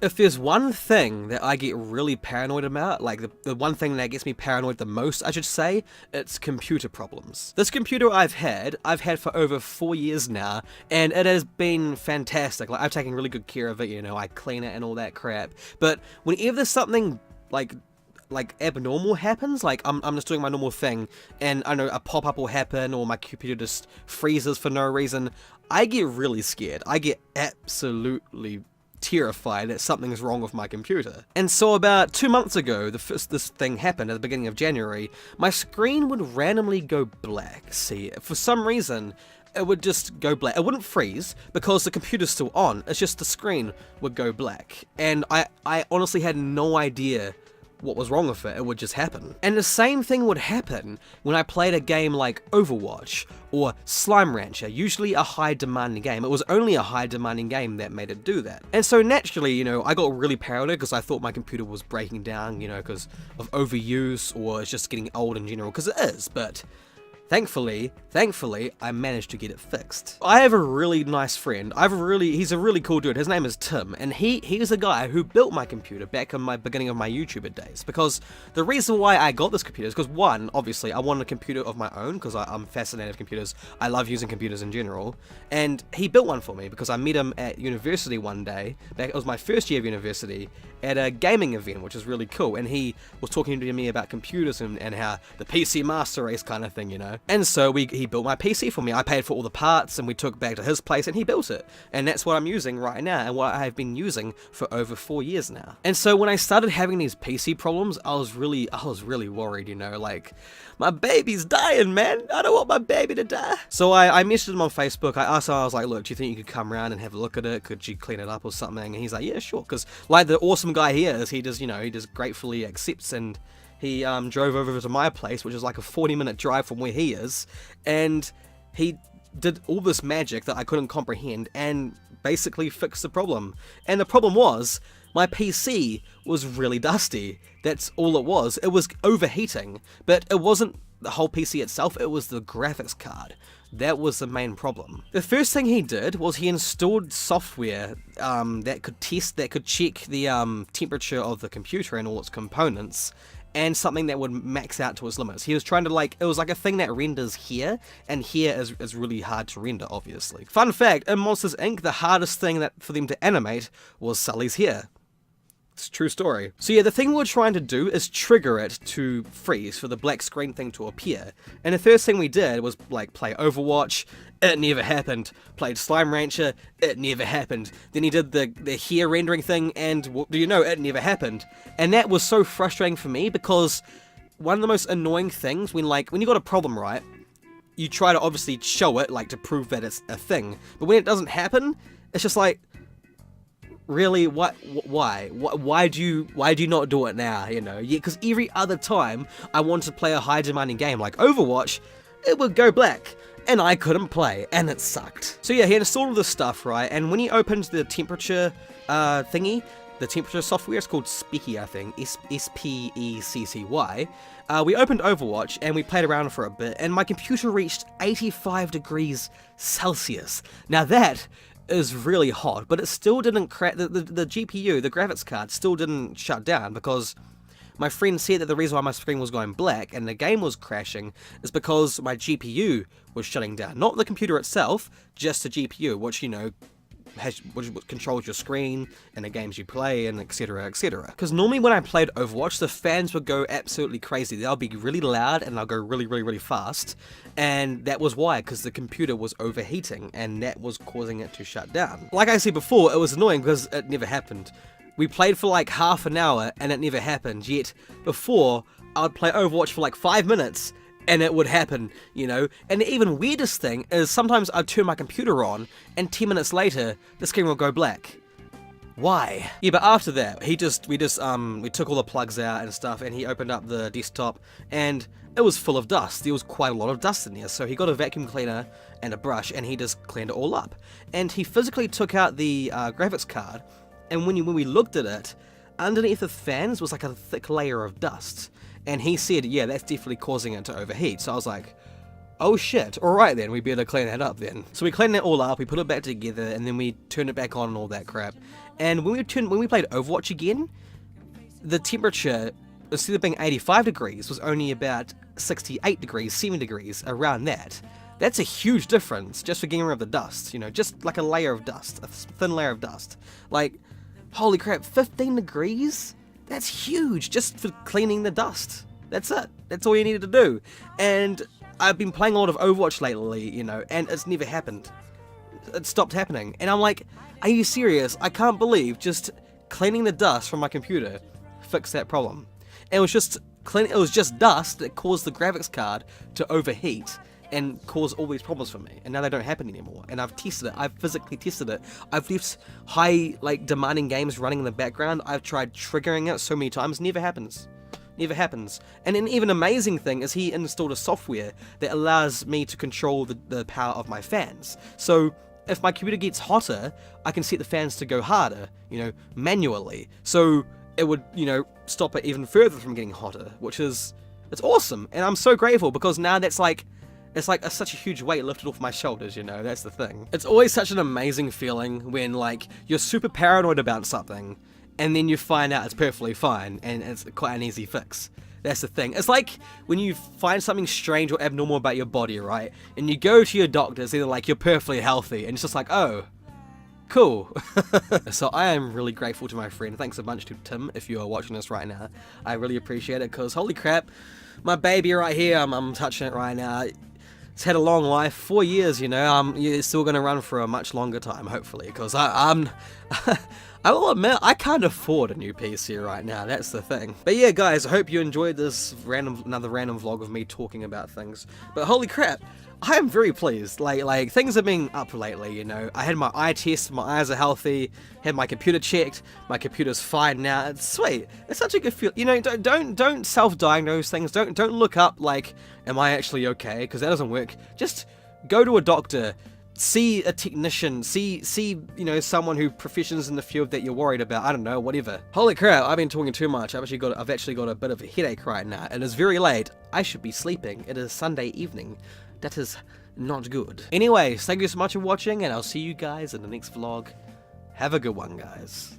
If there's one thing that I get really paranoid about, like the one thing that gets me paranoid the most, I should say, it's computer problems. This computer I've had for over 4 years now, and it has been fantastic. Like, I've taken really good care of it, you know, I clean it and all that crap. But whenever there's something like abnormal happens, like I'm just doing my normal thing, and I know a pop-up will happen, or my computer just freezes for no reason, I get really scared. I get absolutely terrified that something's wrong with my computer. And so about 2 months ago, this thing happened at the beginning of January, my screen would randomly go black. See, for some reason, it would just go black. It wouldn't freeze because the computer's still on, it's just the screen would go black. And I honestly had no idea what was wrong with it. It would just happen. And the same thing would happen when I played a game like Overwatch or Slime Rancher, usually a high demanding game. It was only a high demanding game that made it do that. And so naturally, you know, I got really paranoid because I thought my computer was breaking down, you know, because of overuse, or it's just getting old in general, because it is, but Thankfully, I managed to get it fixed. I have a really nice friend. He's a really cool dude. His name is Tim, and he's the guy who built my computer back in my beginning of my YouTuber days. Because the reason why I got this computer is because, one, obviously, I wanted a computer of my own because I'm fascinated with computers. I love using computers in general. And he built one for me because I met him at university one day. It was my first year of university, at a gaming event, which is really cool. And he was talking to me about computers and how the PC Master Race kind of thing, you know. And so he built my PC for me. I paid for all the parts, and we took it back to his place, and he built it. And that's what I'm using right now, and what I've been using for over 4 years now. And so when I started having these PC problems, I was really worried, you know, like, my baby's dying, man. I don't want my baby to die. So I messaged him on Facebook. I asked him, I was like, look, do you think you could come around and have a look at it? Could you clean it up or something? And he's like, yeah, sure. Because like the awesome guy he is, he just gratefully accepts, and he drove over to my place, which is like a 40-minute drive from where he is, and he did all this magic that I couldn't comprehend and basically fixed the problem. And the problem was, my PC was really dusty. That's all it was. It was overheating, but it wasn't the whole PC itself, it was the graphics card. That was the main problem. The first thing he did was he installed software that could check the temperature of the computer and all its components, and something that would max out to its limits. He was trying to it was like a thing that renders here, and here is really hard to render, obviously. Fun fact, in Monsters Inc., the hardest thing for them to animate was Sully's hair. It's a true story. So yeah, the thing we're trying to do is trigger it to freeze, for the black screen thing to appear. And the first thing we did was play Overwatch. It never happened. Played Slime Rancher. It never happened. Then he did the hair rendering thing, and what do you know, it never happened. And that was so frustrating for me, because one of the most annoying things when you got a problem, right, you try to obviously show it, to prove that it's a thing. But when it doesn't happen, it's just like, really, what? Why do you not do it now? You know, yeah, because every other time I wanted to play a high demanding game like Overwatch, it would go black, and I couldn't play, and it sucked. So yeah, he installed all this stuff, right? And when he opened the temperature thingy, the temperature software, it's called Specky, I think, S-P-E-C-C-Y. We opened Overwatch and we played around for a bit, and my computer reached 85 degrees Celsius. Now that is really hot, but it still didn't crack. The GPU, the graphics card, still didn't shut down, because my friend said that the reason why my screen was going black and the game was crashing is because my GPU was shutting down. Not the computer itself, just the GPU, which, you know, which controls your screen and the games you play, and etc, etc. Because normally when I played Overwatch, the fans would go absolutely crazy. They'll be really loud and they'll go really, really, really fast. And that was why, because the computer was overheating, and that was causing it to shut down. Like I said before, it was annoying because it never happened. We played for like half an hour and it never happened, yet before I would play Overwatch for like 5 minutes and it would happen, you know. And the even weirdest thing is sometimes I'd turn my computer on and 10 minutes later the screen will go black. Why? Yeah, but after that, we took all the plugs out and stuff, and he opened up the desktop, and it was full of dust. There was quite a lot of dust in there, so he got a vacuum cleaner and a brush, and he just cleaned it all up. And he physically took out the graphics card, and when we looked at it, underneath the fans was like a thick layer of dust. And he said, yeah, that's definitely causing it to overheat. So I was like, Oh shit, alright then, we better clean that up then. So we cleaned it all up, we put it back together, and then we turned it back on and all that crap. And when we played Overwatch again, the temperature, instead of being 85 degrees, was only about 68 degrees, 70 degrees, around that. That's a huge difference just for getting rid of the dust, you know, just like a layer of dust, a thin layer of dust. Like, holy crap, 15 degrees? That's huge just for cleaning the dust. That's it. That's all you needed to do. And I've been playing a lot of Overwatch lately, you know, and it's never happened. It stopped happening. And I'm like, are you serious? I can't believe just cleaning the dust from my computer fixed that problem. And it was just dust that caused the graphics card to overheat and cause all these problems for me. And now they don't happen anymore. And I've tested it. I've physically tested it. I've left high, like, demanding games running in the background. I've tried triggering it so many times. Never happens. Never happens. And an even amazing thing is he installed a software that allows me to control the power of my fans. So if my computer gets hotter, I can set the fans to go harder, you know, manually. So it would, you know, stop it even further from getting hotter, which is, it's awesome. And I'm so grateful because now that's like, it's like such a huge weight lifted off my shoulders, you know, that's the thing. It's always such an amazing feeling when, like, you're super paranoid about something, and then you find out it's perfectly fine, and it's quite an easy fix. That's the thing. It's like when you find something strange or abnormal about your body, right? And you go to your doctors, they're like, you're perfectly healthy, and it's just like, oh, cool. So I am really grateful to my friend. Thanks a bunch to Tim if you are watching this right now. I really appreciate it, because holy crap, my baby right here, I'm touching it right now. It's had a long life, 4 years, you know. It's still going to run for a much longer time, hopefully, because I will admit, I can't afford a new PC right now, that's the thing. But yeah, guys, I hope you enjoyed this another random vlog of me talking about things. But holy crap, I am very pleased. Like things have been up lately, you know. I had my eye test, my eyes are healthy, had my computer checked, my computer's fine now. It's sweet. It's such a good feel. You know, don't self-diagnose things. Don't look up like, am I actually okay? Because that doesn't work. Just go to a doctor. See a technician, see, you know, someone who professions in the field that you're worried about. I don't know, whatever. Holy crap, I've been talking too much. I've actually got a bit of a headache right now. It is very late. I should be sleeping. It is Sunday evening. That is not good. Anyways, thank you so much for watching, and I'll see you guys in the next vlog. Have a good one, guys.